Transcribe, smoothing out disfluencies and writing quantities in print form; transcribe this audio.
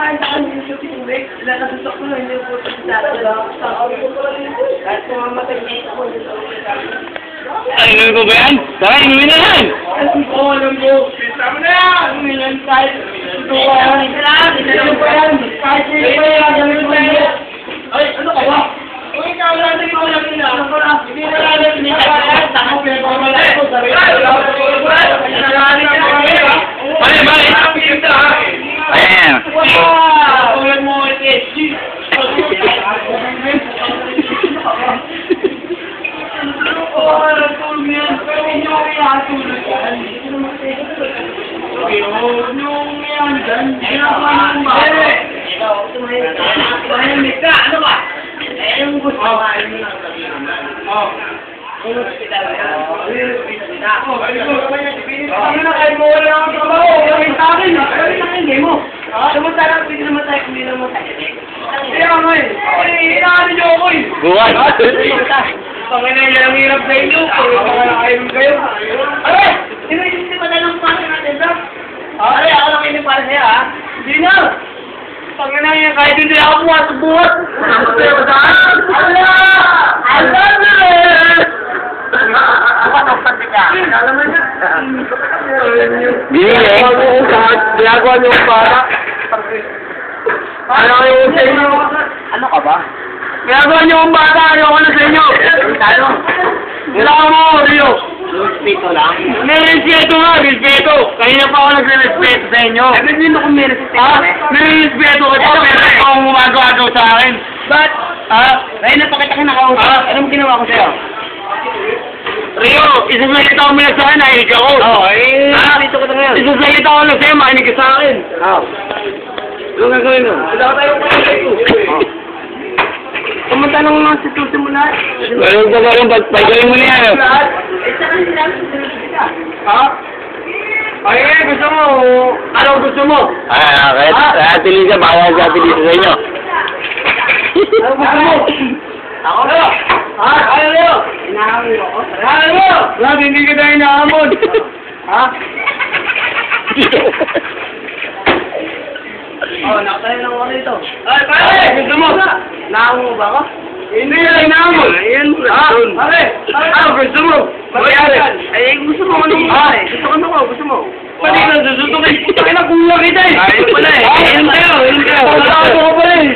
kumakain sa kanila sa tubig. Nakasutok ko na, hindi ko po sa kahit kumamatay niya ako. Ay, inumin mo ba yan? Tara, inumin na yan! Oo, alam ko. Tama na yan! Inumin yan, kahit ito ka yan. Ito pa yan. Kahit ito pa yan. Ganun pa yan. Ay, ano ka ba? Kung ikaw lang, hindi ko lang ina. Hindi na lang, hindi ka lang. Takot na ito. Wala ito. Bali, bali! Ayan! Ulan mo, SG. Ano ba? Eh, yung gusto ko ay yung hospital na. Ano na kayo mo wala akong trabaho? Gawin sa akin. Gawin sa akin, game mo. Samantala, pwede naman tayo kung hindi naman tayo. Kaya nga eh. Inaano niyo ako eh. Buwan! Panginoon yan ang hirap sa inyo. Panginoon kayo. Aray! Hindi pa tayo ng panginoon natin, Zap. Aray, ako lang hindi para sa'yo, ha? Hindi na! Panginoon yan, kahit hindi ako buhat-buhat. Allah! Allah na eh! Bukas ang pati ka. Alam mo na. Bili! Ginagawa niyo para. Ano yung sa inyo? Ano ka ba? Ginagawa niyo ang bata. Ayoko na sa inyo. Ano? Kailangan mo, Rio. Respeto lang. May respeto nga, respeto. Kanina pa ako nagre-respeto sa inyo. Hindi mo kung may respeto. Ha? May respeto ka pa, pero ikaw ang gumagawa sa akin. Ba't? Ha? Kanina pa kita kinakausap. Ano mo ginawa ko sa'yo? Rio, isasalita ko muna sa akin, nakinig ako. Oo, eh. Dito ko na ngayon. Isasalita ko lang sa'yo, makinig ka sa akin. Oo. Ano nga gawin mo? Wala tayo kung samantalang mga situsi mo lahat. Ganun ka ba rin? Pagpagawin mo na yan. Lahat? Eh, saka sila ka. Ha? Ay, gusto mo. Ano gusto mo? Kaya Ate Lisa, baka si Ate Lisa sa inyo. Ano gusto mo? Ako na. Ha? Ano nyo? Inahamon ako? Ano nyo? Lahat, hindi kita inahamon. Ha? Oh, nakatayo lang ako dito. Ay, pare! Gusto mo? Nahamon mo ba ako? Hindi yan inahamon. Ayan mo. Ha? Pare! Ano gusto mo? Bayaran. Ay, gusto mo anong pare? Gusto ko ano? Gusto mo? Pwede ka, susutukin. Putang ina, kulang kita eh. Ayun pala eh. Ayun kayo, ayun kayo. Wala ako pala eh.